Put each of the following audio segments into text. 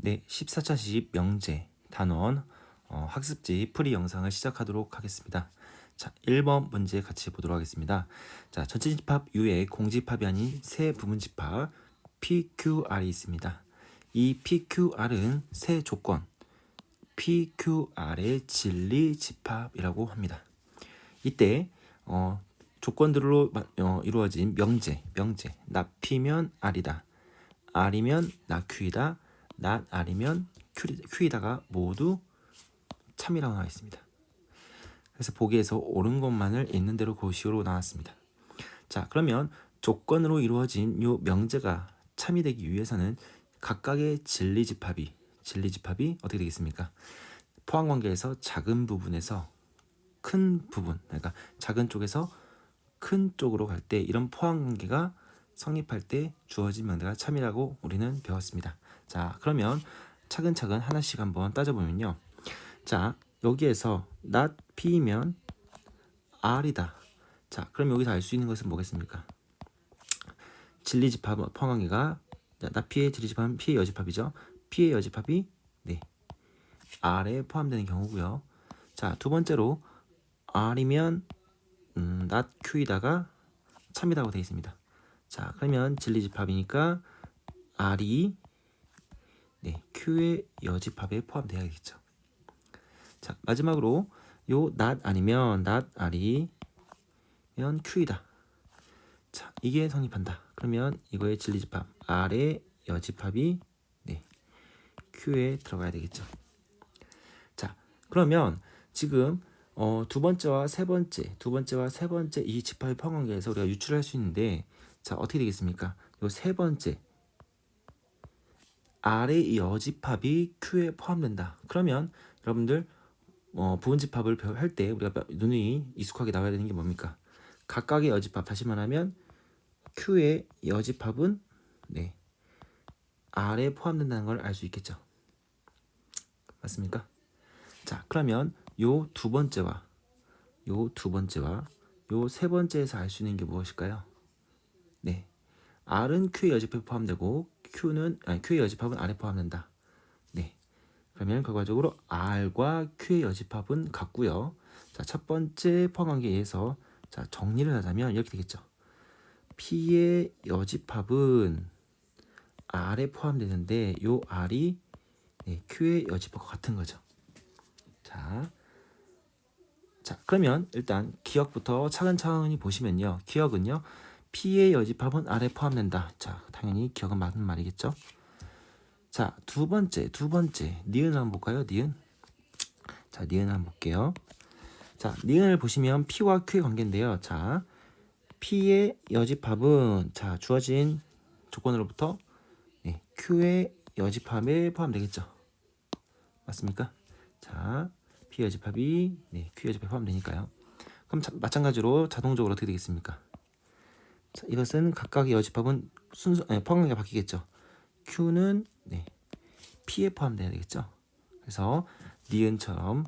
네, 14차시 명제 단원 학습지 풀이 영상을 시작하도록 하겠습니다. 자, 1번 문제 같이 보도록 하겠습니다. 자, 전체 집합 U의 공집합이 아닌 세 부분 집합 PQR이 있습니다. 이 PQR은 세 조건 PQR의 진리 집합이라고 합니다. 이때 조건들로 이루어진 명제 나 P면 R이다, R이면 나 Q이다, not R이면 Q이다가 모두 참이라고 나와 있습니다. 그래서 보기에서 옳은 것만을 있는 대로 고시로 나왔습니다. 자, 그러면 조건으로 이루어진 이 명제가 참이 되기 위해서는 각각의 진리 집합이 어떻게 되겠습니까? 포함 관계에서 작은 부분에서 큰 부분, 그러니까 작은 쪽에서 큰 쪽으로 갈 때 이런 포함 관계가 성립할 때 주어진 명제가 참이라고 우리는 배웠습니다. 자, 그러면 차근차근 하나씩 한번 따져보면요. 자, 여기에서 not P면 R이다. 자, 그럼 여기서 알 수 있는 것은 뭐겠습니까? 진리집합 포함 관계가 not P의 진리집합은 P의 여집합이죠. P의 여집합이 네, R에 포함되는 경우고요. 자, 두 번째로 R이면 not Q이다가 참이라고 되어 있습니다. 자, 그러면 진리집합이니까 R이 네, Q의 여집합에 포함되어야겠죠. 자, 마지막으로 요 not 아니면 not R이면 Q이다. 자, 이게 성립한다. 그러면 이거의 진리집합 R의 여집합이 네, Q에 들어가야 되겠죠. 자, 그러면 지금 두 번째와 세 번째 이 집합의 포함관계에서 우리가 유출할 수 있는데, 자, 어떻게 되겠습니까? 요 세 번째 R의 여집합이 Q에 포함된다. 그러면 여러분들 부분 집합을 할 때 우리가 눈이 익숙하게 나와야 되는 게 뭡니까? 각각의 여집합, 다시 말하면 Q의 여집합은 네, R에 포함된다는 걸 알 수 있겠죠. 맞습니까? 자, 그러면 요 두 번째와 요 세 번째에서 알 수 있는 게 무엇일까요? 네, R은 Q의 여집합에 포함되고 Q의 여집합은 R에 포함된다. 네, 그러면 결과적으로 R과 Q의 여집합은 같고요. 자, 첫 번째 포함관계에 의해서 자, 정리를 하자면 이렇게 되겠죠. P의 여집합은 R에 포함되는데 요 R이 네, Q의 여집합과 같은 거죠. 자, 그러면 일단 기억부터 차근차근히 보시면요. 기억은요. P의 여집합은 R에 포함된다. 자, 당연히 기억은 맞는 말이겠죠. 자, 두 번째 니은을 한번 볼까요? 니은. 자, 니은 한번 볼게요. 자, 니은을 보시면 P와 Q의 관계인데요. 자, P의 여집합은 자, 주어진 조건으로부터 네, Q의 여집합에 포함되겠죠. 맞습니까? 자, P 여집합이 네, Q 여집합에 포함되니까요. 그럼 마찬가지로 자동적으로 어떻게 되겠습니까? 자, 이것은 각각의 여집합은 포함관계가 바뀌겠죠. Q는 네, P에 포함돼야 되겠죠. 그래서 니은처럼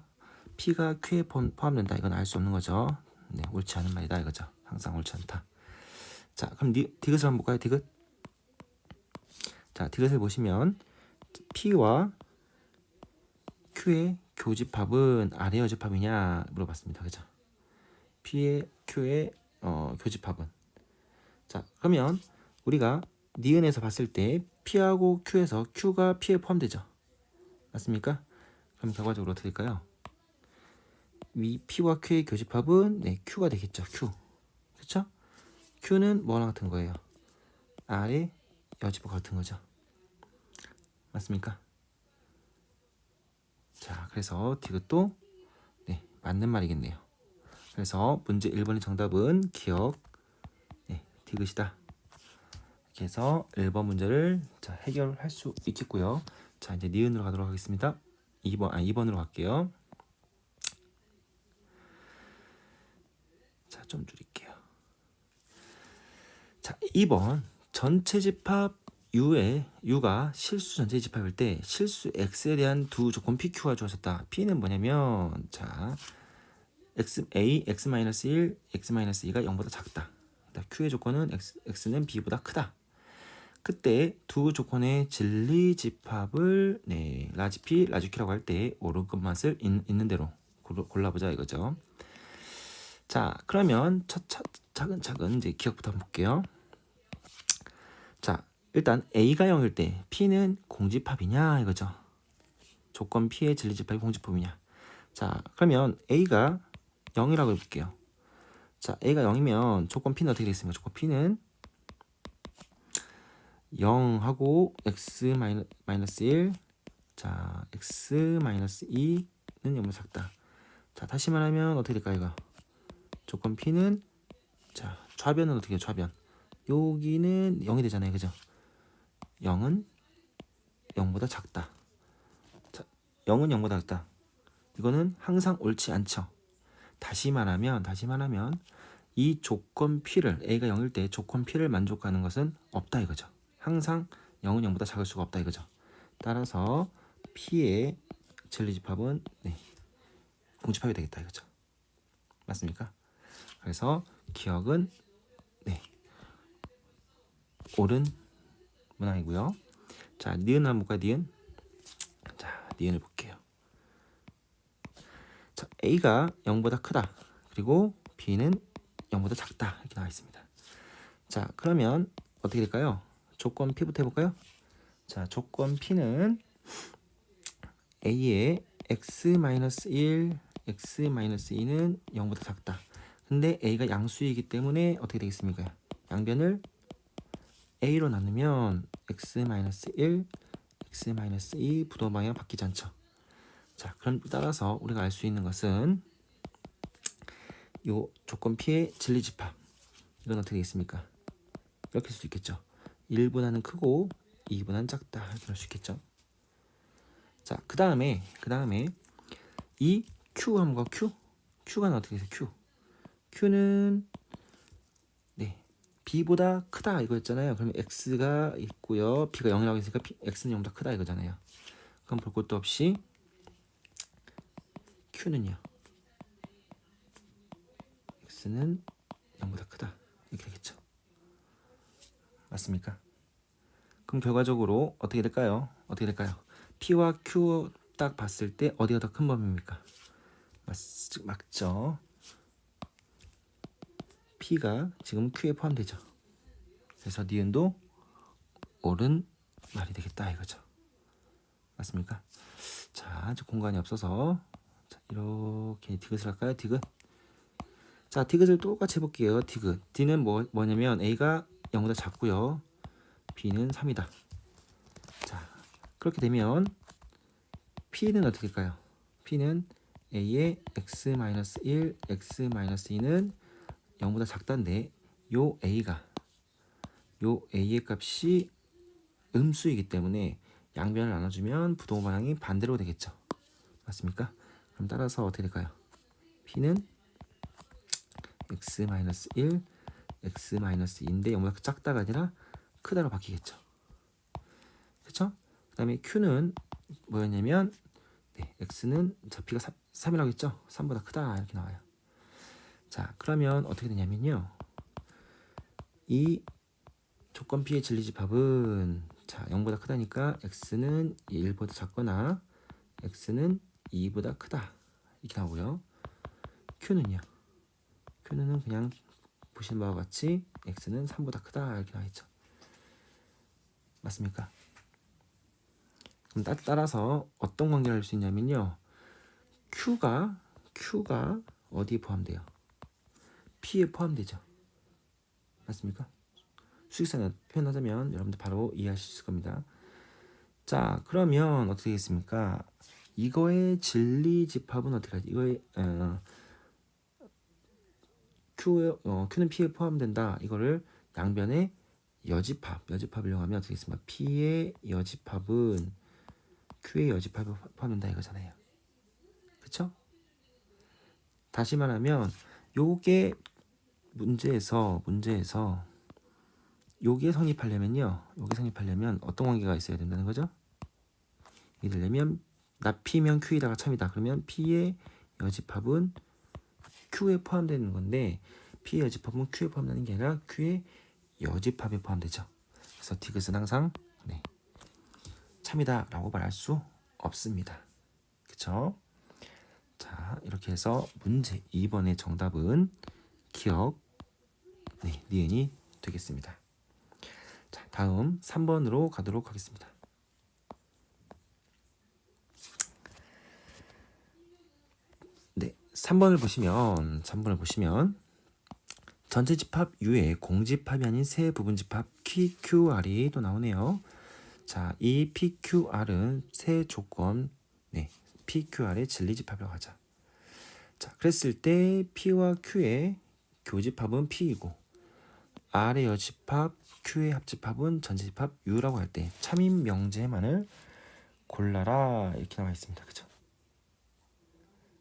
P가 Q에 포함된다. 이건 알 수 없는 거죠. 네, 옳지 않은 말이다 이거죠. 항상 옳지 않다. 자, 그럼 디귿을 한번 볼까요? 디귿. 자, 디귿을 보시면 P와 Q의 교집합은 R의 여집합이냐 물어봤습니다. 그죠? P의 Q의 교집합은. 자, 그러면 우리가 니은에서 봤을 때 P하고 Q에서 Q가 P에 포함되죠. 맞습니까? 그럼 결과적으로 어떻게 될까요? 위 P와 Q의 교집합은 네, Q가 되겠죠. Q. 그렇죠? Q는 뭐랑 같은 거예요? R의 여집합 같은 거죠. 맞습니까? 자, 그래서 디귿도 네, 맞는 말이겠네요. 그래서 문제 1번의 정답은 기억 네, 디귿이다. 이렇게 해서 1번 문제를 자, 해결할 수 있겠고요. 자, 이제 니은으로 가도록 하겠습니다. 2번으로 갈게요. 자, 좀 줄일게요. 자, 2번 전체 집합 U가 실수 전체 집합일 때 실수 X에 대한 두 조건 PQ가 주어졌다. P는 뭐냐면 자, XA, X-1, X-2가 0보다 작다. Q의 조건은 X는 B보다 크다. 그때 두 조건의 진리집합을 라지 P, 라지 Q라고 할 때 옳은 끝맛을 있는 대로 골라보자 이거죠. 자, 그러면 차근차근 이제 기억부터 한번 볼게요. 자, 일단 A가 0일 때 P는 공집합이냐 이거죠. 조건 P의 진리집합이 공집합이냐. 자, 그러면 A가 0이라고 해볼게요. 자, A가 0이면 조건 P는 어떻게 되겠습니까? 조건 P는 0하고 x 마이너스 1, 자 x 마이너스 2는 0보다 작다. 자, 다시 말하면 어떻게 될까요? 이거 조건 P는 자 좌변은 어떻게 해요? 좌변 여기는 0이 되잖아요, 그죠? 0은 0보다 작다. 자, 0은 0보다 작다. 이거는 항상 옳지 않죠. 다시 말하면 이 조건 P를 A가 0일 때 조건 P를 만족하는 것은 없다 이거죠. 항상 0은 0보다 작을 수가 없다 이거죠. 따라서 P의 진리집합은 공집합이 되겠다 이거죠. 맞습니까? 그래서 기억은 옳은 문항이고요. 자, 니은 한번 볼까요? 니은. 자, 니은을 볼게요. 자, A가 0보다 크다. 그리고 B는 0보다 작다. 이렇게 나와 있습니다. 자, 그러면 어떻게 될까요? 조건 P부터 해볼까요? 자, 조건 P는 A의 x-1, x-2는 0보다 작다. 근데 A가 양수이기 때문에 어떻게 되겠습니까? 양변을 A로 나누면 x-1, x-2 부동 방향 바뀌지 않죠. 자, 그럼 따라서 우리가 알 수 있는 것은 요 조건 P의 진리집합. 이건 어떻게 되겠습니까? 이렇게 할 수 있겠죠. 1분하는 크고 2분하는 작다. 이렇게 할 수 있겠죠. 자, 그 다음에 이 Q 한번 Q가 어떻게 돼요? Q는 B보다 크다 이거였잖아요. 그러면 X가 있고요. B가 0이라고 했으니까 X는 0보다 크다 이거잖아요. 그럼 볼 것도 없이 Q는요. X는 0보다 크다. 이렇게 되겠죠. 맞습니까? 그럼 결과적으로 어떻게 될까요? P와 Q 딱 봤을 때 어디가 더 큰 범위입니까? 맞죠. P가 지금 Q에 포함되죠. 그래서 니은도 옳은 말이 되겠다 이거죠. 맞습니까? 자, 이제 공간이 없어서 자, 이렇게 디귿을 할까요? 디귿. 자, 디귿을 똑같이 해볼게요. 디귿. D는 뭐냐면 A가 0보다 작고요. B는 3이다. 자, 그렇게 되면 P는 어떻게 될까요? P는 A의 x-1, x-2는 0보다 작다인데 요 A의 값이 음수이기 때문에 양변을 나눠주면 부동 방향이 반대로 되겠죠. 맞습니까? 그럼 따라서 어떻게 될까요? P는 x-1, x-2인데 0보다 작다가 아니라 크다로 바뀌겠죠. 그렇죠? 그 다음에 Q는 뭐였냐면 x는 P가 3이라고 했죠? 3보다 크다 이렇게 나와요. 자, 그러면 어떻게 되냐면요. 이 조건 P의 진리집합은 자 0보다 크다니까 x는 1보다 작거나 x는 2보다 크다 이렇게 나오고요. Q는 그냥 보시는 바와 같이 x는 3보다 크다 이렇게 나와있죠. 맞습니까? 그럼 따라서 어떤 관계를 할 수 있냐면요. Q가 어디에 포함돼요? P에 포함되죠. 맞습니까? 수직선을 표현하자면 여러분들 바로 이해하실 수 있을 겁니다. 자, 그러면 어떻게 되겠습니까? 이거의 진리집합은 어떻게 하지? 이거의 Q는 P에 포함된다. 이거를 양변의 여집합을 이용하면 어떻게 되겠습니까? P의 여집합은 Q의 여집합에 포함된다 이거잖아요. 그쵸? 다시 말하면 요게 문제에서 요게 성립하려면 어떤 관계가 있어야 된다는 거죠? 예를 들면 P면 Q이다가 참이다. 그러면 P의 여집합은 Q에 포함되는 건데 P의 여집합은 Q에 포함되는 게 아니라 Q의 여집합에 포함되죠. 그래서 디귿은 항상 네, 참이다라고 말할 수 없습니다. 그쵸? 자, 이렇게 해서 문제 2번의 정답은 기억, 네, 니은이 되겠습니다. 자, 다음 3번으로 가도록 하겠습니다. 네, 3번을 보시면 전체 집합 U에 공집합이 아닌 세 부분 집합 QQR이 또 나오네요. 자, 이 PQR은 세 조건, 네, PQR의 진리집합이라고 하자. 자, 그랬을 때 P와 Q의 교집합은 P이고 R의 여집합, Q의 합집합은 전체집합 U라고 할 때 참인 명제만을 골라라 이렇게 나와 있습니다. 그죠?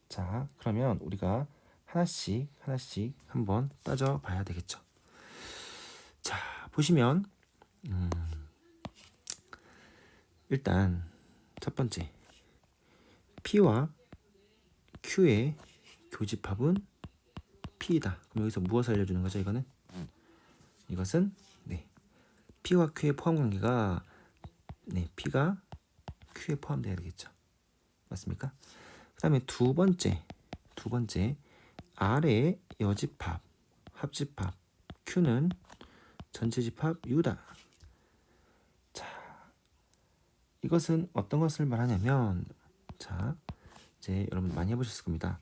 자, 그러면 우리가 하나씩 한번 따져봐야 되겠죠. 자, 보시면 일단 첫 번째 P와 Q의 교집합은 P이다. 그럼 여기서 무엇을 알려주는 거죠? 이것은 네, P와 Q의 포함 관계가 네, P가 Q에 포함되어야 되겠죠. 맞습니까? 그 다음에 두 번째 R의 여집합, 합집합 Q는 전체집합 U다. 자, 이것은 어떤 것을 말하냐면, 자, 이제 여러분 많이 해보셨을 겁니다.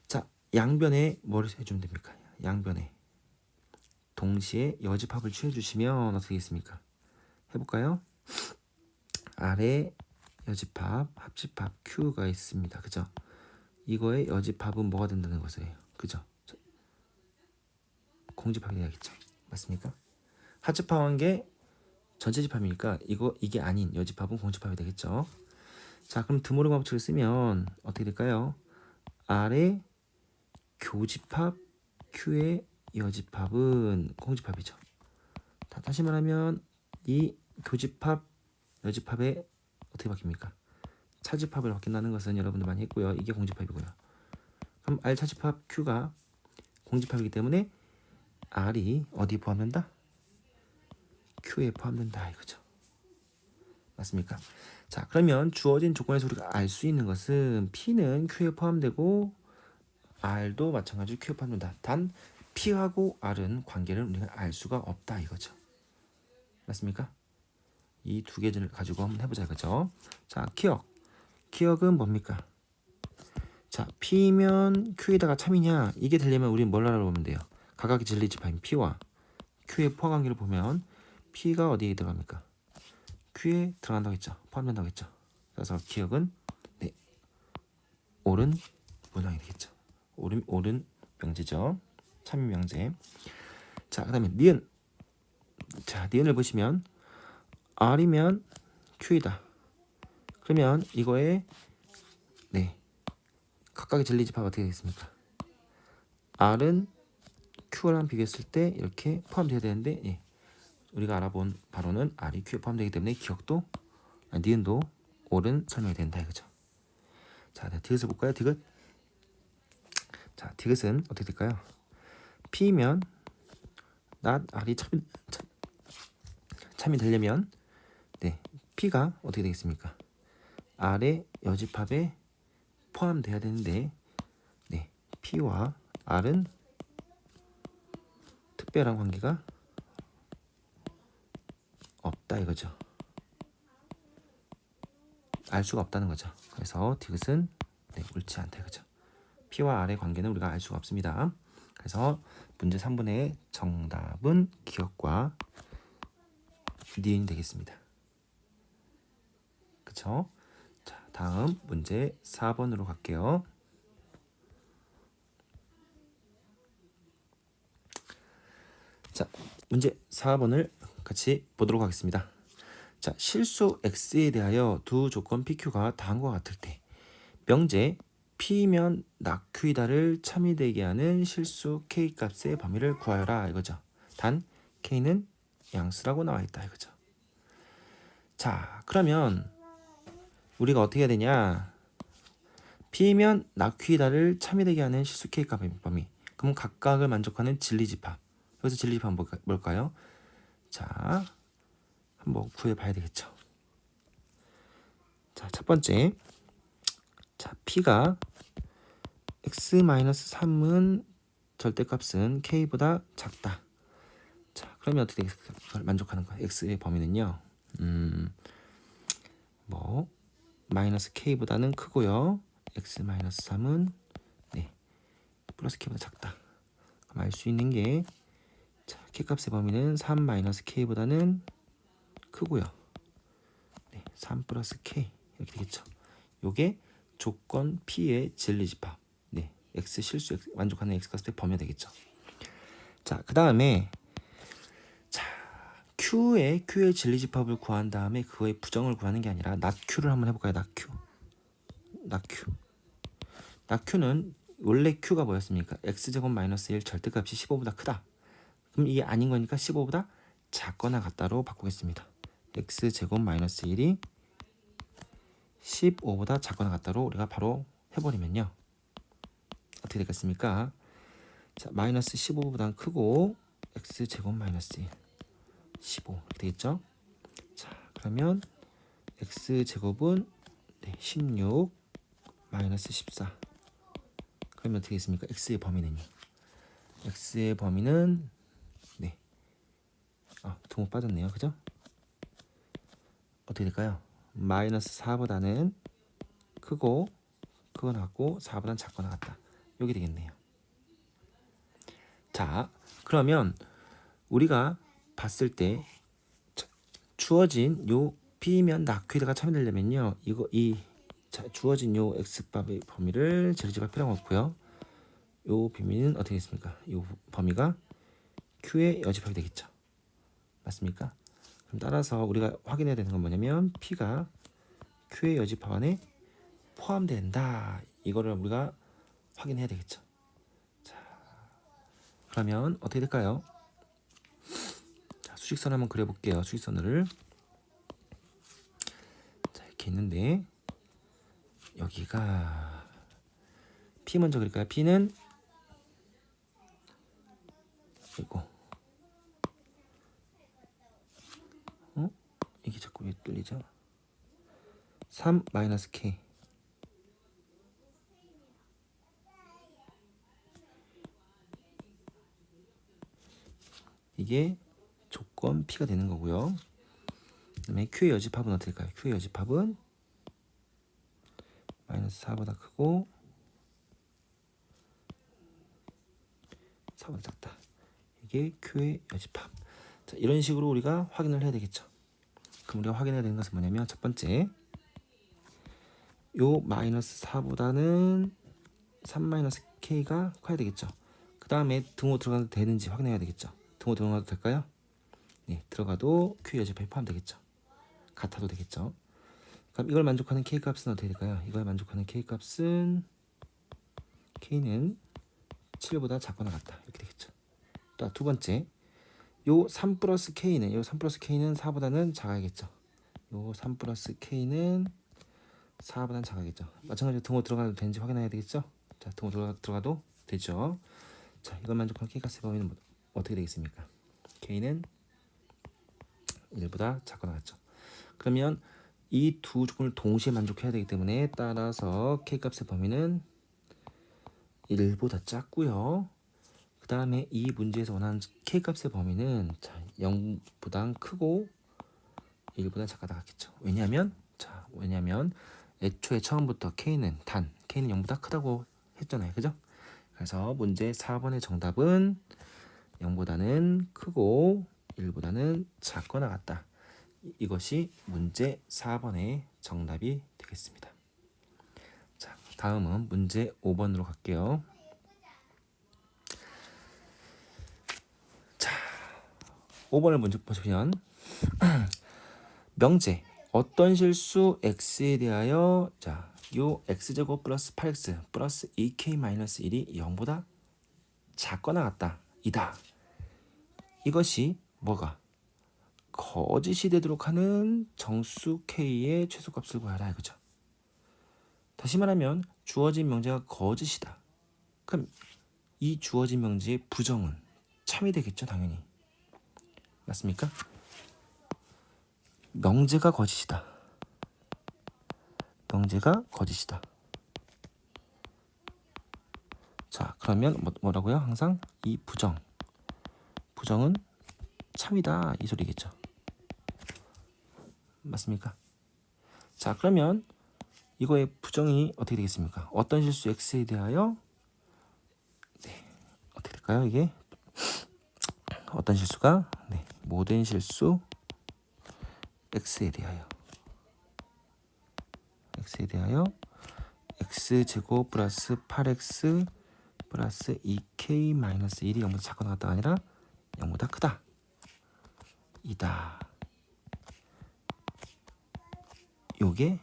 자, 양변에 뭐를 해주면 됩니까? 양변에 동시에 여집합을 취해주시면 어떻게 되겠습니까? 해볼까요? R의 여집합, 합집합 Q가 있습니다. 그죠? 이거의 여집합은 뭐가 된다는 것이에요. 그죠? 공집합이 돼야겠죠. 맞습니까? 합집합한 게 전체 집합이니까 이게 아닌 여집합은 공집합이 되겠죠. 자, 그럼 드모르 법칙을 쓰면 어떻게 될까요? R의 교집합, Q의 여집합은 공집합이죠. 다시 말하면 이 교집합, 여집합에 어떻게 바뀝니까? 차집합을 바뀐다는 것은 여러분들 많이 했고요. 이게 공집합이고요. 그럼 R 차집합 Q가 공집합이기 때문에 R이 어디에 포함된다? Q에 포함된다 이거죠. 맞습니까? 자, 그러면 주어진 조건에서 우리가 알 수 있는 것은 P는 Q에 포함되고 R도 마찬가지로 Q에 포함된다. 단 P하고 R은 관계를 우리가 알 수가 없다 이거죠. 맞습니까? 이 두 개를 가지고 한번 해보자 이거죠. 자, 기억은 뭡니까? 자, P면 Q에다가 참이냐 이게 되려면 우리는 뭘 알아보면 돼요. 각각의 진리집합인 P와 Q의 포함 관계를 보면 P가 어디에 들어갑니까? Q에 들어간다고 했죠. 포함된다고 했죠. 그래서 기억은 네, 옳은 문항이 되겠죠. 옳은 명제죠. 참인 명제. 자, 그 다음에 니은. 자, 니은을 보시면 R이면 Q이다. 그러면 이거에 네, 각각의 진리집합 어떻게 되겠습니까? R은 Q랑 비교했을 때 이렇게 포함되어야 되는데 예, 우리가 알아본 바로는 R이 Q에 포함되기 때문에 기억도 니은도 옳은 설명이 된다 이거죠. 자, 디귿을 볼까요? 디귿. 자, 디귿은 어떻게 될까요? P면 not R이 참이 되려면 네, P가 어떻게 되겠습니까? R의 여집합에 포함돼야 되는데 네, P와 R은 특별한 관계가 없다 이거죠. 알 수가 없다는 거죠. 그래서 디귿은 네, 옳지 않다 이거죠. P와 R의 관계는 우리가 알 수가 없습니다. 그래서 문제 3번의 정답은 기억과 니은이 되겠습니다. 그쵸? 자, 다음 문제 4번으로 갈게요. 자, 문제 4번을 같이 보도록 하겠습니다. 자, 실수 x에 대하여 두 조건 pq가 다음과 같을 때 명제 p면 낙q이다를 참이되게 하는 실수 k 값의 범위를 구하여라 이거죠. 단 k는 양수라고 나와 있다 이거죠. 자, 그러면 우리가 어떻게 해야 되냐? p면 낙q이다를 참이되게 하는 실수 k 값의 범위. 그럼 각각을 만족하는 진리집합. 여기서 진리집합은 뭘까요? 자, 한번 구해봐야 되겠죠. 자, 첫 번째. 자, P가 x-3은 절대값은 k보다 작다. 자, 그러면 어떻게 되겠습니까? 그걸 만족하는 거야. x의 범위는요. 뭐 마이너스 k보다는 크고요. x-3은 네, 플러스 k보다 작다. 그럼 알 수 있는 게 자, k값의 범위는 3 마이너스 k보다는 크고요. 네, 3 플러스 k 이렇게 되겠죠. 요게 조건 P의 진리집합. 네, x 실수 x, 만족하는 x값의 범위가 되겠죠. 자, 그 다음에 자 q의 진리집합을 구한 다음에 그거의 부정을 구하는 게 아니라 not q를 한번 해볼까요? not q는 원래 q가 뭐였습니까? x제곱 마이너스 1 절대값이 15보다 크다. 그럼 이게 아닌 거니까 15보다 작거나 같다로 바꾸겠습니다. x제곱 마이너스 1이 15보다 작거나 같다로 우리가 바로 해버리면요. 어떻게 되겠습니까? 자, 마이너스 15보다 크고 x제곱 마이너스 1 15 이렇게 되겠죠? 자, 그러면 x제곱은 네, 16 마이너스 14 그러면 어떻게 되겠습니까? x의 범위는요. x의 범위는 네, 등호 빠졌네요. 그죠? 어떻게 될까요? 마이너스 4보다는 크고 그거 나왔고 4보다는 작거나 같다. 이게 되겠네요. 자, 그러면 우리가 봤을 때 주어진 요 B면 낙퀴에다가 참여되려면요. 주어진 요 X값의 범위를 재료집할 필요가 없고요. 요 범위는 어떻게 됐습니까? 요 범위가 Q의 여집합이 되겠죠. 맞습니까? 그럼 따라서 우리가 확인해야 되는 건 뭐냐면 P가 Q의 여집합 안에 포함된다. 이거를 우리가 확인해야 되겠죠. 자, 그러면 어떻게 될까요? 자, 수직선 한번 그려볼게요. 수직선을 자, 이렇게 있는데 여기가 P 먼저 그릴까요? P는 이거 이게 자꾸 왜 뚫리죠? 3 마이너스 K 이게 조건 P가 되는 거고요. 그다음에 Q의 여집합은 어떻게 될까요? Q의 여집합은 마이너스 4보다 크고 4보다 작다. 이게 Q의 여집합. 자, 이런 식으로 우리가 확인을 해야 되겠죠. 그럼 우리가 확인해야 되는 것은 뭐냐면 첫 번째 요 마이너스 4보다는 3 마이너스 K가 커야 되겠죠. 그 다음에 등호 들어가도 되는지 확인해야 되겠죠. 등호 들어가도 될까요? 네, 들어가도 Q 여집합에 포함되겠죠. 같아도 되겠죠. 그럼 이걸 만족하는 K 값은 어떻게 될까요? 이걸 만족하는 K 값은 K는 7보다 작거나 같다. 이렇게 되겠죠. 또 두 번째 요 3 플러스 K는 4보다는 작아야겠죠. 요 3 플러스 K는 4보다는 작아야겠죠. 마찬가지로 등호 들어가도 되는지 확인해야 되겠죠. 자, 등호 들어가도 되죠. 자, 이걸 만족하는 K 값의 범위는 어떻게 되겠습니까? K는 1보다 작거나 같죠. 그러면 이 두 조건을 동시에 만족해야 되기 때문에 따라서 K 값의 범위는 1보다 작고요. 그 다음에 이 문제에서 원하는 K 값의 범위는 자, 0보다 크고 1보다 작다 같겠죠. 왜냐하면 애초에 처음부터 K는 0보다 크다고 했잖아요. 그죠? 그래서 문제 4번의 정답은 0보다는 크고 1보다는 작거나 같다. 이것이 문제 4번의 정답이 되겠습니다. 자, 다음은 문제 5번으로 갈게요. 자, 5번을 먼저 보시면 명제 어떤 실수 x에 대하여 자, 요 x제곱 플러스 8x 플러스 2k 마이너스 1이 0보다 작거나 같다. 이다. 이것이 뭐가? 거짓이 되도록 하는 정수 k의 최소값을 구하라 이거죠. 다시 말하면 주어진 명제가 거짓이다. 그럼 이 주어진 명제의 부정은 참이 되겠죠, 당연히. 맞습니까? 명제가 거짓이다. 명제가 거짓이다. 자, 그러면 뭐라고요? 항상 이 부정은 참이다 이 소리겠죠. 맞습니까? 자, 그러면 이거의 부정이 어떻게 되겠습니까? 어떤 실수 x에 대하여 어떻게 될까요? 이게 어떤 실수가 모든 실수 x에 대하여 x제곱 플러스 8x 플러스 2k 마이너스 1이 0보다 작거나 같다가 아니라 0보다 크다 이다. 요게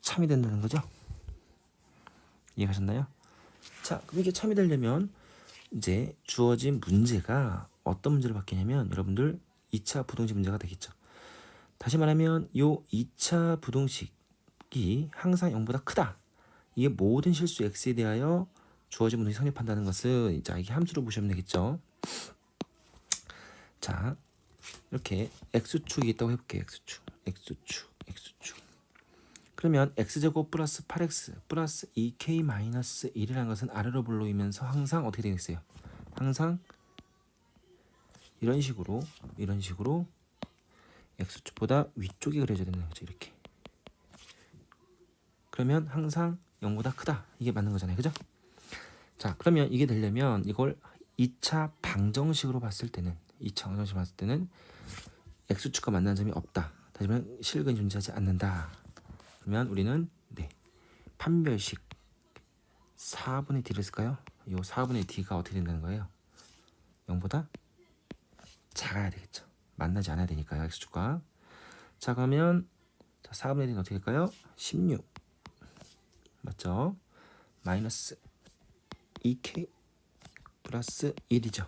참이 된다는 거죠. 이해하셨나요? 자, 그럼 이게 참이 되려면 이제 주어진 문제가 어떤 문제를 받겠냐면 여러분들 2차 부동식 문제가 되겠죠. 다시 말하면 요 2차 부동식이 항상 0보다 크다. 이게 모든 실수 x에 대하여 주어진 문제에 성립한다는 것은 자, 이게 함수로 보시면 되겠죠. 자, 이렇게 x축이 있다고 해볼게요. x축. 그러면 x제곱 플러스 8x 플러스 2k 마이너스 1이라는 것은 아래로 불러오면서 항상 어떻게 되겠어요? 항상 이런 식으로 x축보다 위쪽이 그려져야 되는 거죠. 이렇게. 그러면 항상 0보다 크다. 이게 맞는 거잖아요. 그죠? 자, 그러면 이게 되려면 이걸 2차 방정식으로 봤을 때는 x축과 만나는 점이 없다. 다시 말하면 실근이 존재하지 않는다. 그러면 우리는 판별식 4분의 d를 쓸까요? 이 4분의 d가 어떻게 된다는 거예요? 0보다 작아야 되겠죠. 만나지 않아야 되니까요. x축과. 자, 그러면 4분의 d는 어떻게 될까요? 16 맞죠? 마이너스 2k 플러스 1이죠.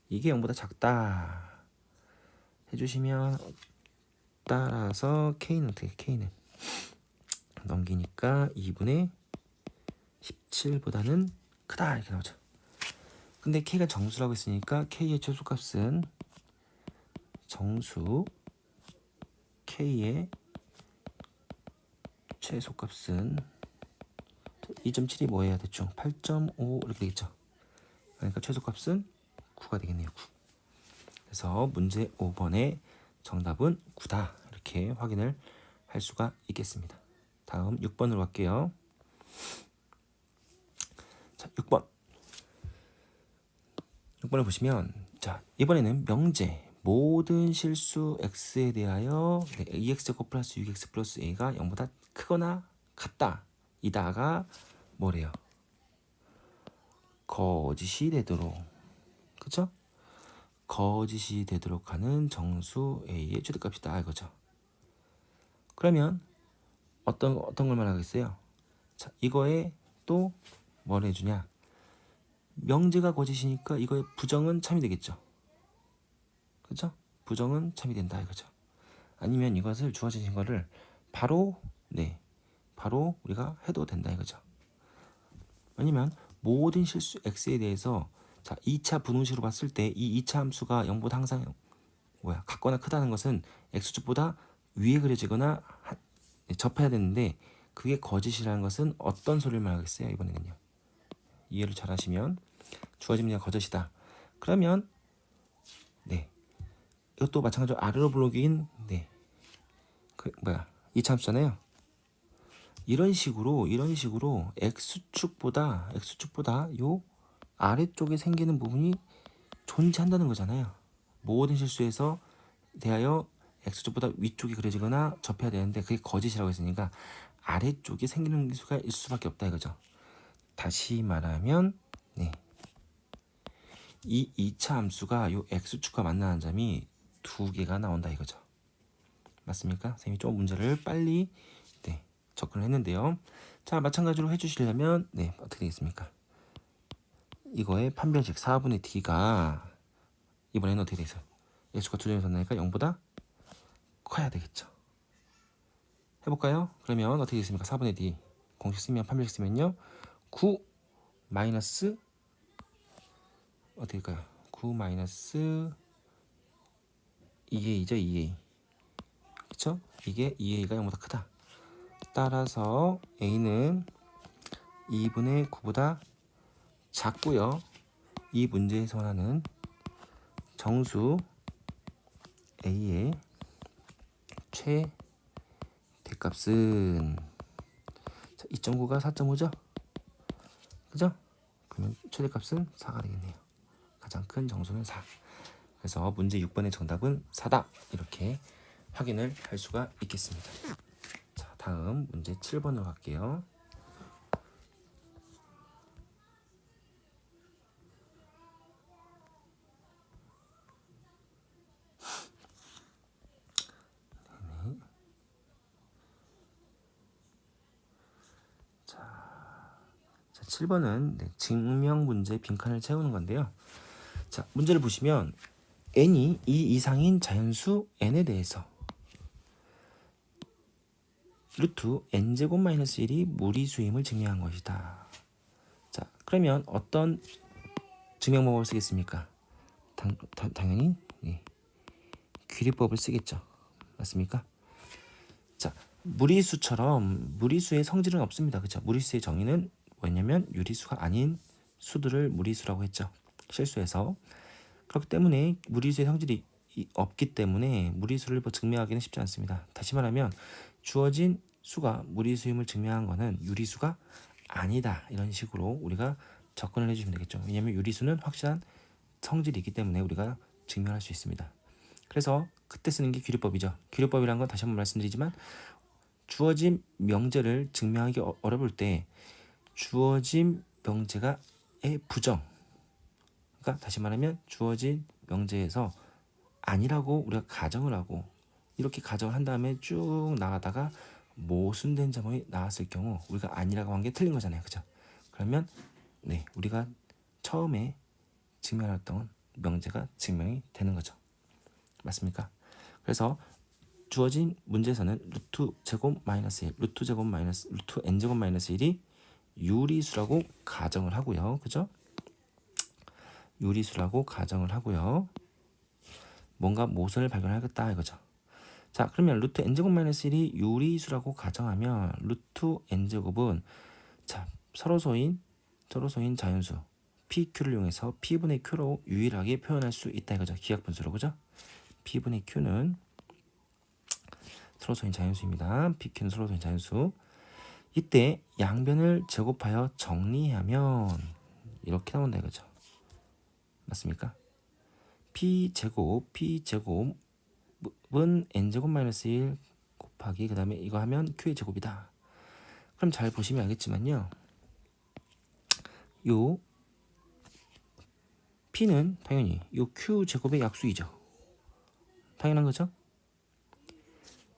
이게 0보다 작다 해주시면 따라서 k는 어떻게 k는 넘기니까 2분의 17보다는 크다 이렇게 나오죠. 근데 k가 정수라고 했으니까 k의 최소값은 정수 k의 최소값은 2.7이 뭐예요? 대충 8.5 이렇게 되겠죠. 그러니까 최소값은 9가 되겠네요. 9. 그래서 문제 5번의 정답은 9다. 이렇게 확인을 할 수가 있겠습니다. 다음 6번으로 갈게요. 자, 6번을 보시면 자, 이번에는 명제 모든 실수 x에 대하여 2x제곱 플러스 6x 플러스 a가 0보다 크거나 같다. 이다가 뭐래요? 거짓이 되도록, 그쵸? 거짓이 되도록 하는 정수 a의 최대값이다 이거죠. 그러면 어떤 걸 말하겠어요? 자, 이거에 또 뭘 해주냐? 명제가 거짓이니까 이거의 부정은 참이 되겠죠. 그죠? 부정은 참이 된다 이거죠. 아니면 이것을 주어진 거를 바로 우리가 해도 된다 이거죠. 아니면 모든 실수 x에 대해서 자 2차 분홍식으로 봤을 때 이 2차 함수가 0보다 항상 같거나 크다는 것은 x축보다 위에 그려지거나 접해야 되는데 그게 거짓이라는 것은 어떤 소리를 말하겠어요? 이번에는요. 이해를 잘 하시면 주어진 문제가 거짓이다. 그러면 이것도 마찬가지로 아래로 블록인 2차 함수잖아요. 이런 식으로 x축보다 요 아래쪽에 생기는 부분이 존재한다는 거잖아요. 모든 실수에서 대하여 x축보다 위쪽이 그려지거나 접해야 되는데 그게 거짓이라고 했으니까 아래쪽에 생기는 수가 있을 수밖에 없다 이거죠. 다시 말하면 이 2차 함수가 요 x축과 만나는 점이 2개가 나온다 이거죠. 맞습니까? 선생님이 좀 문제를 빨리 접근을 했는데요. 자, 마찬가지로 해주시려면 어떻게 되겠습니까? 이거의 판별식 4분의 d가 이번에는 어떻게 되겠어요? x가 2점에서 나니까 0보다 커야 되겠죠. 해볼까요? 그러면 어떻게 되겠습니까? 4분의 d 공식 쓰면 판별식 쓰면요 9 마이너스 어떻게 될까요? 9 마이너스 2a죠. 2a. 그쵸? 이게 2a가 0보다 크다. 따라서 a는 2분의 9보다 작고요. 이 문제에서 원하는 정수 a의 최대값은 2.9가 4.5죠? 그죠? 그러면 최대값은 4가 되겠네요. 가장 큰 정수는 4. 그래서 문제 6번의 정답은 4다. 이렇게 확인을 할 수가 있겠습니다. 자, 다음 문제 7번으로 갈게요. 자, 7번은 증명 문제 빈칸을 채우는 건데요. 자, 문제를 보시면 n이 2 이상인 자연수 n에 대해서 루트 n제곱 마이너스 1이 무리수임을 증명한 것이다. 자, 그러면 어떤 증명 방법을 쓰겠습니까? 당연히 귀리법을 쓰겠죠. 맞습니까? 자, 무리수처럼 무리수의 성질은 없습니다. 그렇죠? 무리수의 정의는 뭐냐면 유리수가 아닌 수들을 무리수라고 했죠. 실수해서. 그렇기 때문에 무리수의 성질이 없기 때문에 무리수를 증명하기는 쉽지 않습니다. 다시 말하면 주어진 수가 무리수임을 증명한 거는 유리수가 아니다. 이런 식으로 우리가 접근을 해주시면 되겠죠. 왜냐하면 유리수는 확실한 성질이 있기 때문에 우리가 증명할 수 있습니다. 그래서 그때 쓰는 게 귀리법이죠. 귀리법이란 건 다시 한번 말씀드리지만 주어진 명제를 증명하기 어려울 때 주어진 명제가의 부정, 그러니까 다시 말하면 주어진 명제에서 아니라고 우리가 가정을 하고 이렇게 가정을 한 다음에 쭉 나가다가 모순된 점이 나왔을 경우 우리가 아니라고 한 게 틀린 거잖아요. 그죠? 그러면 우리가 처음에 증명했던 명제가 증명이 되는 거죠. 맞습니까? 그래서 주어진 문제에서는 루트 제곱 마이너스 1, 루트 n제곱 마이너스 1이 유리수라고 가정을 하고요. 그죠? 유리수라고 가정을 하고요. 뭔가 모순을 발견하겠다 이거죠. 자, 그러면 루트 n제곱 마이너스 1이 유리수라고 가정하면 루트 n제곱은 자, 서로소인 자연수 pq를 이용해서 p분의 q로 유일하게 표현할 수 있다 이거죠. 기하분수로. 그죠? p분의 q는 서로소인 자연수입니다. pq는 서로소인 자연수. 이때 양변을 제곱하여 정리하면 이렇게 나온다 이거죠. 맞습니까? p제곱은 n제곱 마이너스 1 곱하기 그 다음에 이거 하면 q의 제곱이다. 그럼 잘 보시면 알겠지만요. 요 p는 당연히 요 q 제곱의 약수이죠. 당연한 거죠.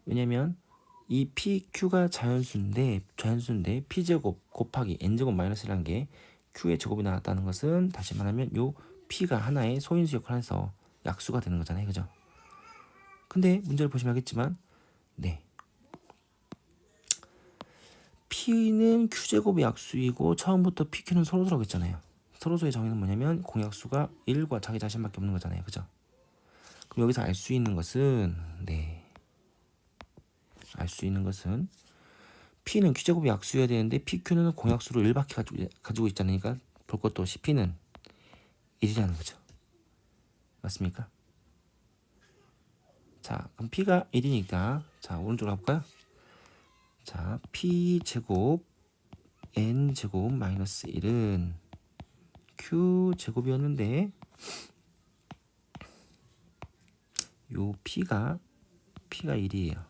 왜냐면 이 pq가 자연수인데 p제곱 곱하기 n제곱 마이너스 1이라는 게 q의 제곱이 나왔다는 것은 다시 말하면 요 p가 하나의 소인수 역할을 해서 약수가 되는 거잖아요. 그죠? 근데 문제를 보시면 알겠지만 p는 q제곱의 약수이고 처음부터 pq는 서로소라고 했잖아요. 서로소의 정의는 뭐냐면 공약수가 1과 자기 자신밖에 없는 거잖아요. 그죠? 그럼 여기서 알 수 있는 것은 p는 q제곱의 약수여야 되는데 pq는 공약수로 1밖에 가지고 있잖아요. 그러니까 볼 것도 없이 p는 1이라는 거죠. 맞습니까? 자, 그럼 p가 1이니까 자, 오른쪽으로 가볼까요? 자, p제곱 n제곱 마이너스 1은 q제곱이었는데 요 p가 1이에요.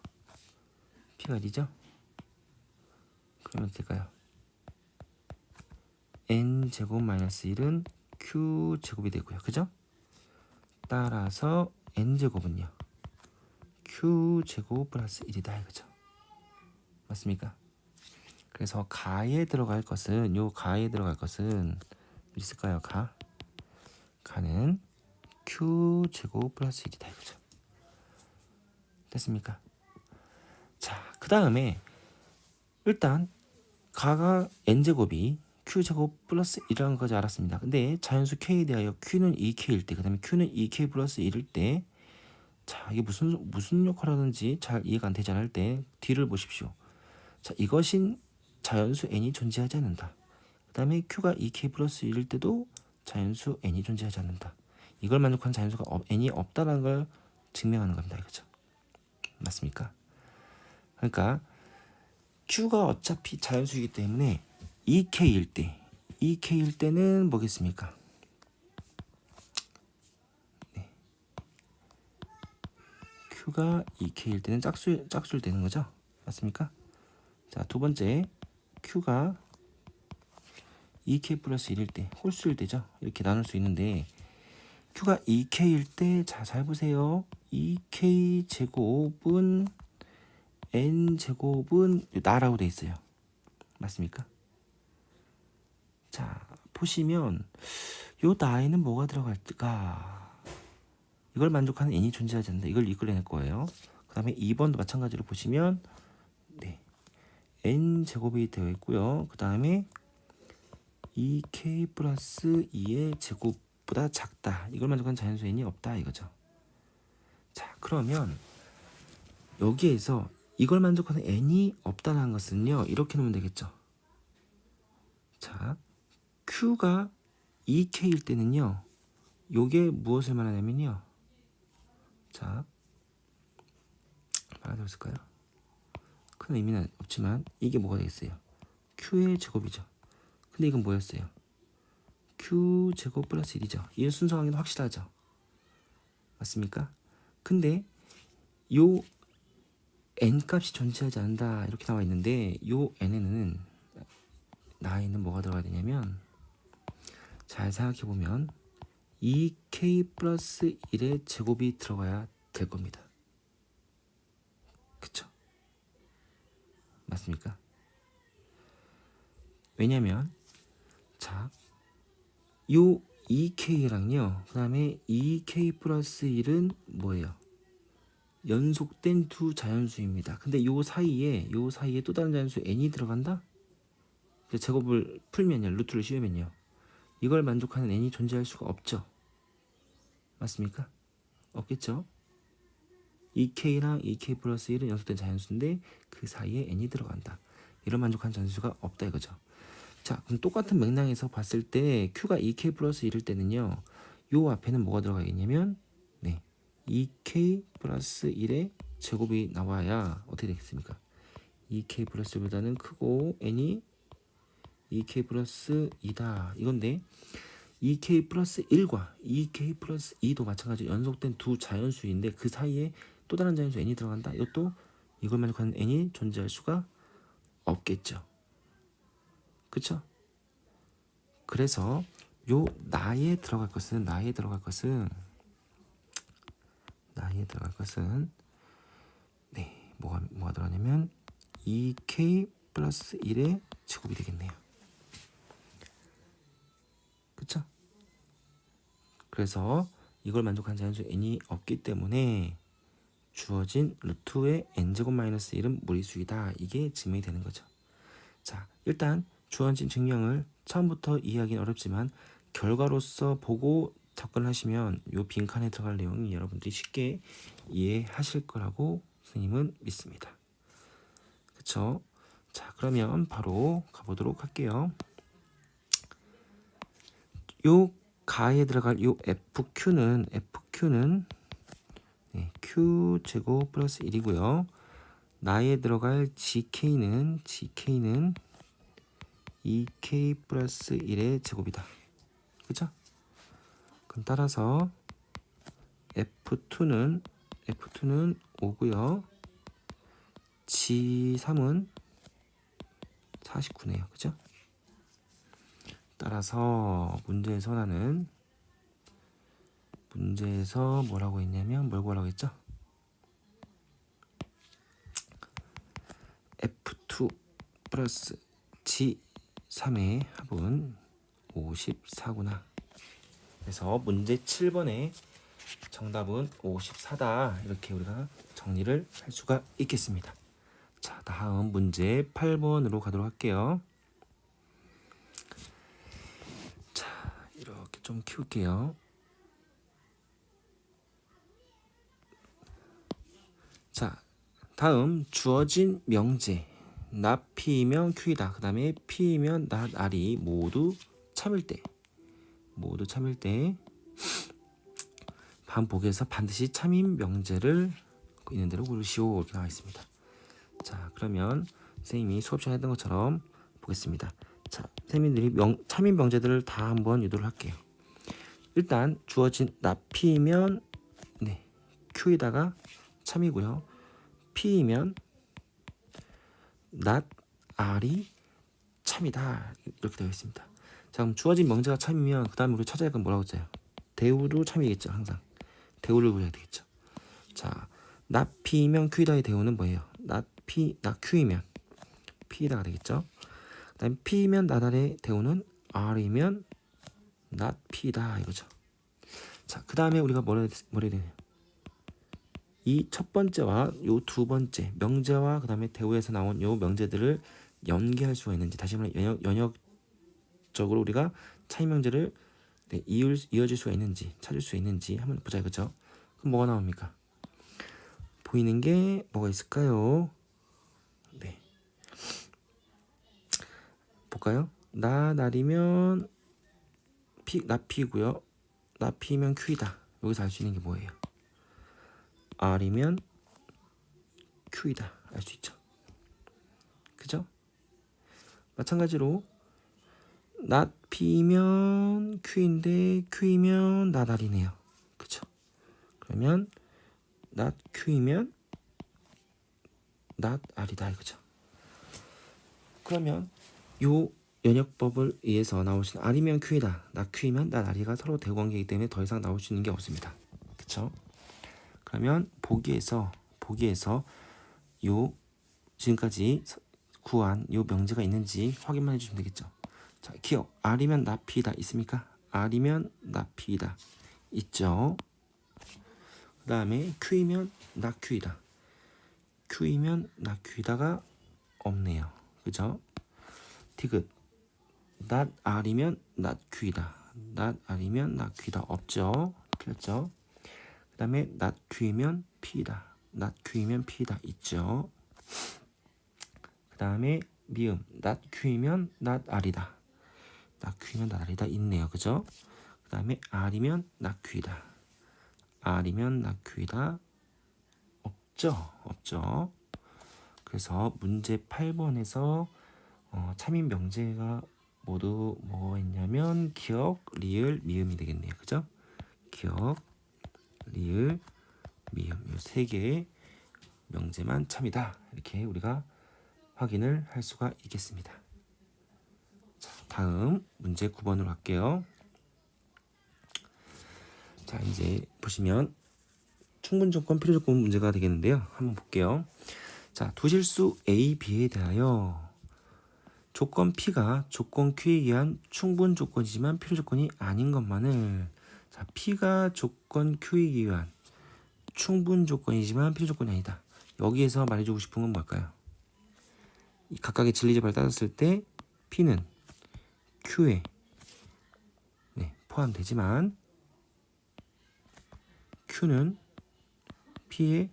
p가 1이죠? 그러면 될까요? n제곱 마이너스 1은 q제곱이 되고요. 그죠? 따라서 n제곱은요. q제곱 플러스 1이다 이거죠. 맞습니까? 그래서 가에 들어갈 것은 있을까요? 가는 q제곱 플러스 1이다 이거죠. 됐습니까? 자, 그 다음에 일단 가가 n제곱이 q제곱 플러스 1이라는 것까지 알았습니다. 근데 자연수 k에 대하여 q는 2k일 때, 그 다음에 q는 2k 플러스 1일 때 자, 이게 무슨 역할을 하는지 잘 이해가 안 되지 않을 때 D를 보십시오. 자, 이것인 자연수 n이 존재하지 않는다. 그 다음에 q가 2k 플러스 1일 때도 자연수 n이 존재하지 않는다. 이걸 만족하는 자연수가 n이 없다는 걸 증명하는 겁니다. 이거죠. 맞습니까? 그러니까 q가 어차피 자연수이기 때문에 2k일 때는 뭐겠습니까? 네. q가 2k일 때는 짝수일 되는 거죠. 맞습니까? 자, 두 번째 q가 2k 플러스 1일 때 홀수일 때죠. 이렇게 나눌 수 있는데 q가 2k일 때 자, 잘 보세요. 2k 제곱은 n 제곱은 나라고 돼 있어요. 맞습니까? 자, 보시면 요 나에는 뭐가 들어갈까? 이걸 만족하는 n이 존재하지 않는다. 이걸 이끌어낼 거예요. 그 다음에 2번도 마찬가지로 보시면 네, n 제곱이 되어 있고요. 그 다음에 2k 플러스 2의 제곱보다 작다. 이걸 만족하는 자연수 n이 없다 이거죠. 자, 그러면 여기에서 이걸 만족하는 n이 없다는 것은요. 이렇게 놓으면 되겠죠. 자, q가 2k일 때는요. 요게 무엇을 말하냐면요. 자, 뭐라 되었을까요? 큰 의미는 없지만 이게 뭐가 되겠어요? q의 제곱이죠. 근데 이건 뭐였어요? q 제곱 플러스 1이죠. 이 순서 관계는 확실하죠. 맞습니까? 근데 요 n 값이 존재하지 않는다 이렇게 나와 있는데 요 n에는 나에는 뭐가 들어가야 되냐면 잘 생각해 보면 2k 플러스 1의 제곱이 들어가야 될 겁니다. 그쵸? 맞습니까? 왜냐면 자, 요 2k랑요 그 다음에 2k 플러스 1은 뭐예요? 연속된 두 자연수입니다. 근데 요 사이에 또 다른 자연수 n이 들어간다? 제곱을 풀면요, 루트를 씌우면요, 이걸 만족하는 n이 존재할 수가 없죠. 맞습니까? 없겠죠. 2k랑 2k 플러스 1은 연속된 자연수인데 그 사이에 n이 들어간다. 이런 만족하는 자연수가 없다 이거죠. 자, 그럼 똑같은 맥락에서 봤을 때 q가 2k 플러스 1일 때는요, 요 앞에는 뭐가 들어가겠냐면 네, 2k 플러스 1의 제곱이 나와야 어떻게 되겠습니까? 2k 플러스 1보다는 크고 n이 2k 플러스 2다 이건데 2k 플러스 1과 2k 플러스 2도 마찬가지로 연속된 두 자연수인데 그 사이에 또 다른 자연수 n이 들어간다. 이것도 이걸 만족하는 n이 존재할 수가 없겠죠. 그쵸? 그래서 요 나에 들어갈 것은 네, 뭐가 들어가냐면 2k 플러스 1의 제곱이 되겠네요. 그쵸? 그래서 이걸 만족하는 자연수 n이 없기 때문에 주어진 루트의 n제곱 마이너스 1은 무리수이다. 이게 증명이 되는 거죠. 자, 일단 주어진 증명을 처음부터 이해하기는 어렵지만 결과로서 보고 접근하시면 요 빈칸에 들어갈 내용이 여러분들이 쉽게 이해하실 거라고 선생님은 믿습니다. 그쵸? 자, 그러면 바로 가보도록 할게요. 요 가에 들어갈 요 FQ는 네, Q 제곱 플러스 1이고요. 나에 들어갈 GK는 2K 플러스 1의 제곱이다. 그죠? 그럼 따라서 F2는 5고요. G3은 49네요. 그죠? 따라서 문제에서 뭐라고 했냐면 뭘 구하라고 했죠? F2 플러스 G3의 합은 54구나. 그래서 문제 7번의 정답은 54다. 이렇게 우리가 정리를 할 수가 있겠습니다. 자, 다음 문제 8번으로 가도록 할게요. 자, 이렇게 좀 키울게요. 자, 다음 주어진 명제. 나 P이면 Q이다. 그 다음에 P이면 나 R이 모두 참일 때. 모두 참일 때 반복에서 반드시 참인 명제를 있는 대로 고르시오. 이렇게 나와 있습니다. 자, 그러면 선생님이 수업 시간에 했던 것처럼 보겠습니다. 자, 선생님들이 참인 명제들을 다 한번 유도를 할게요. 일단 주어진 나 P이면 네, Q에다가 참이고요. P이면 not R이 참이다. 이렇게 되어 있습니다. 자, 그럼 주어진 명제가 참이면 그 다음에 우리 찾아야 할 건 뭐라고 써요? 대우도 참이겠죠. 항상 대우를 구해야 되겠죠. 자, not P이면 Q이다의 대우는 뭐예요? not Q이면 P이다가 되겠죠. 그 다음에 P이면 not R의 대우는 R이면 not P다 이거죠. 자, 그 다음에 우리가 뭐라 해야 되냐? 이 첫 번째와 요 두 번째 명제와 그 다음에 대우에서 나온 요 명제들을 연계할 수가 있는지, 다시 말해 연역적으로 우리가 차이 명제를 이어질 수가 있는지 찾을 수 있는지 한번 보자 이거죠. 그럼 뭐가 나옵니까? 보이는 게 뭐가 있을까요? 네, 볼까요? 날이면 나 P고요. 나 P면 Q이다. 여기서 알 수 있는 게 뭐예요? R이면 Q이다. 알 수 있죠. 그죠? 마찬가지로 not P면 Q인데 Q이면 not R이네요. 그죠? 그러면 not Q이면 not R이다 이거죠. 그러면 요 연역법을 의해서 나올 수 있는 R이면 Q이다, not Q이면 not R이가 서로 대우관계이기 때문에 더 이상 나올 수 있는 게 없습니다. 그쵸? 그러면 보기에서 요 지금까지 구한 요 명제가 있는지 확인만 해주시면 되겠죠. 자, 기억. R이면 not P이다 있습니까? R이면 not P이다 있죠. 그 다음에 Q이면 not Q이다. Q이면 not Q이다가 없네요. 그죠? 디귿. not R이면 not Q이다. not R이면 not Q이다 없죠. 틀렸죠? 그 다음에 not Q이면 P이다. not Q이면 P이다 있죠. 그 다음에 미음. not Q이면 not R이다. not Q이면 not R이다 있네요. 그죠? 그 다음에 R이면 not Q이다. R이면 not Q이다 없죠. 그래서 문제 8번에서 참인 명제가 모두 뭐가 있냐면 기억, 리을, 미음이 되겠네요. 그죠? 기억, 리을, 미음 이 세 개의 명제만 참이다. 이렇게 우리가 확인을 할 수가 있겠습니다. 자, 다음 문제 9번으로 갈게요. 자, 이제 보시면 충분조건, 필요조건 문제가 되겠는데요. 한번 볼게요. 자, 두 실수 A, B에 대하여 조건 P가 조건 Q에 의한 충분 조건이지만 필요 조건이 아닌 것만을, 자, P가 조건 Q에 의한 충분 조건이지만 필요 조건이 아니다. 여기에서 말해주고 싶은 건 뭘까요? 이 각각의 진리집을 따졌을 때 P는 Q에 포함되지만 Q는 P에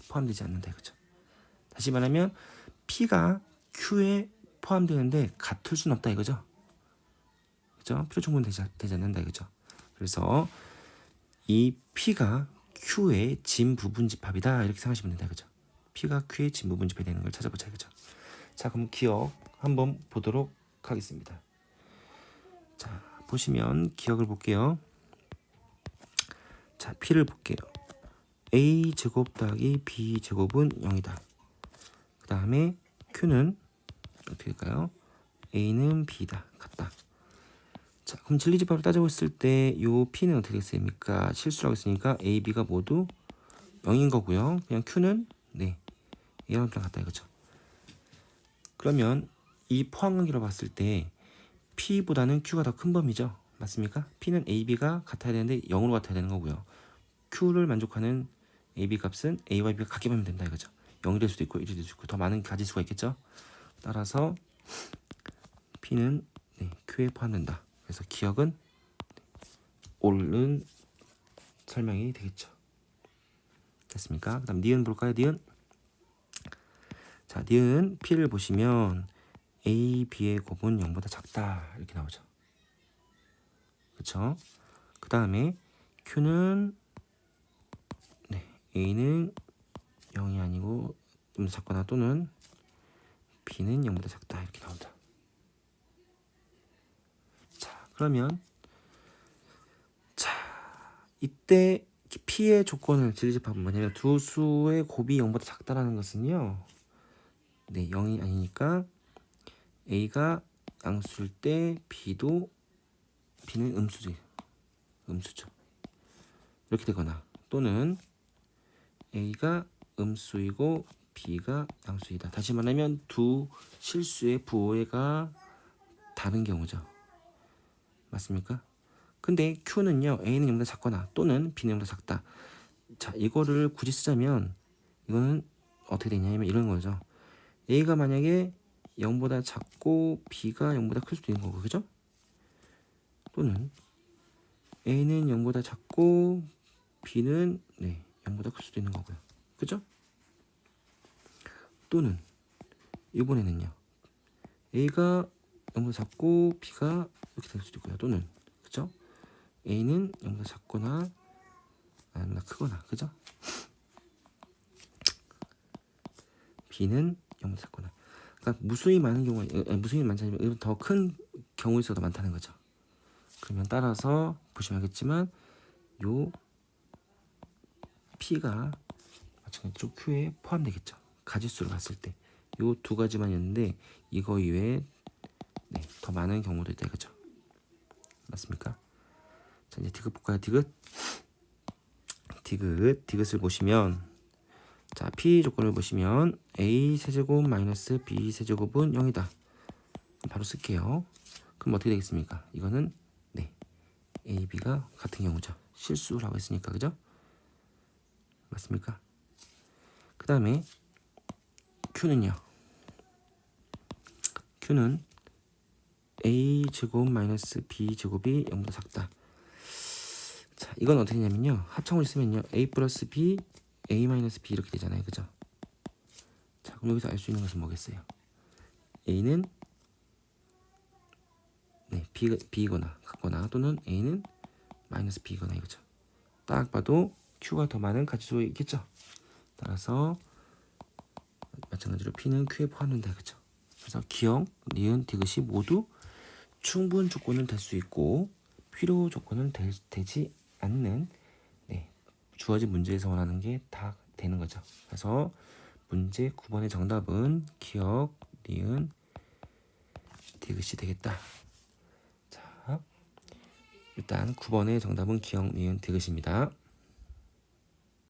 포함되지 않는다 이거죠. 다시 말하면 P가 Q에 포함되는데 같을 수는 없다 이거죠. 그죠? 필요 충분 되지 않는다 이거죠. 그래서 이 P가 Q의 진 부분집합이다 이렇게 생각하시면 된다 이거죠. P가 Q의 진 부분집합이 되는 걸 찾아보자 이거죠. 자, 그럼 기억 한번 보도록 하겠습니다. 자, 보시면 기억을 볼게요. 자, P를 볼게요. A 제곱 더하기 B 제곱은 0이다. 그 다음에 Q는 어떻게 될까요? A는 B다. 같다. 자, 그럼 진리집합을 따져봤을 때 요 P는 어떻게 됐습니까? 실수라고 했으니까 A, B가 모두 0인 거고요. 그냥 Q는 A랑 B랑 같다 이거죠. 그러면 이 포함관계로 봤을 때 P보다는 Q가 더 큰 범위죠. 맞습니까? P는 A, B가 같아야 되는데 0으로 같아야 되는 거고요. Q를 만족하는 A, B 값은 A와 B가 같게 보면 된다 이거죠. 0이 될 수도 있고 1이 될 수도 있고 더 많은 가질 수가 있겠죠. 따라서 P는 Q에 포함된다. 그래서 기억은 옳은 설명이 되겠죠. 됐습니까? 그 다음 니은 볼까요? 니은. 자, 니은 P를 보시면 A, B의 곱은 0보다 작다 이렇게 나오죠. 그쵸? 그 다음에 Q는 네, A는 0이 아니고 0보다 작거나 또는 B는 0보다 작다 이렇게 나온다. 자, 그러면 자, 이때 P의 조건을 질집하면 뭐냐면 두 수의 곱이 0보다 작다라는 것은요. 네, 0이 아니니까 A가 양수일 때 B는 음수죠. 이렇게 되거나 또는 A가 음수이고 B가 양수이다. 다시 말하면 두 실수의 부호가 다른 경우죠. 맞습니까? 근데 Q는요, A는 0보다 작거나 또는 B는 0보다 작다. 자, 이거를 굳이 쓰자면 이거는 어떻게 되냐면 이런 거죠. A가 만약에 0보다 작고 B가 0보다 클 수도 있는 거고, 그죠? 또는 A는 0보다 작고 B는 0보다 클 수도 있는 거고요. 그죠? 또는 이번에는요. A가 0보다 작고 B가 이렇게 될 수도 있고요. 또는 그죠? A는 0보다 작거나 아니면 크거나 그죠? B는 0보다 작거나. 그러니까 무수히 많은 경우가 무수히 많지 않으면 더 큰 경우일수가 더 많다는 거죠. 그러면 따라서 보시면 알겠지만 요 P가 마찬가지로 Q에 포함되겠죠. 가지수를 봤을 때 요 두 가지만 있는데 이거 이외에 더 많은 경우도 있다 이거죠. 맞습니까? 자, 이제 디귿 볼까요? 디귿을 보시면 자, P 조건을 보시면 A 세제곱 마이너스 B 세제곱은 0이다. 바로 쓸게요. 그럼 어떻게 되겠습니까? 이거는 A, B가 같은 경우죠. 실수라고 했으니까 그죠? 맞습니까? 그 다음에 Q는요. Q는 A 제곱 마이너스 B 제곱이 0보다 작다. 자, 이건 어떻게 되냐면요. 합성을 쓰면요. A 플러스 B, A 마이너스 B 이렇게 되잖아요. 그죠? 자, 그럼 여기서 알 수 있는 것은 뭐겠어요? A는 B거나 같거나 또는 A는 마이너스 B거나 이거죠. 딱 봐도 Q가 더 많은 가지수가 있겠죠. 따라서 마찬가지로 P는 Q에 포함된다. 그죠? 그래서 기억, 니은, 디귿이 모두 충분 조건은 될 수 있고 필요 조건은 되지 않는 주어진 문제에서 원하는 게 다 되는 거죠. 그래서 문제 9번의 정답은 기억, 니은, 디귿이 되겠다. 자, 일단 9번의 정답은 기억, 니은, 디귿입니다.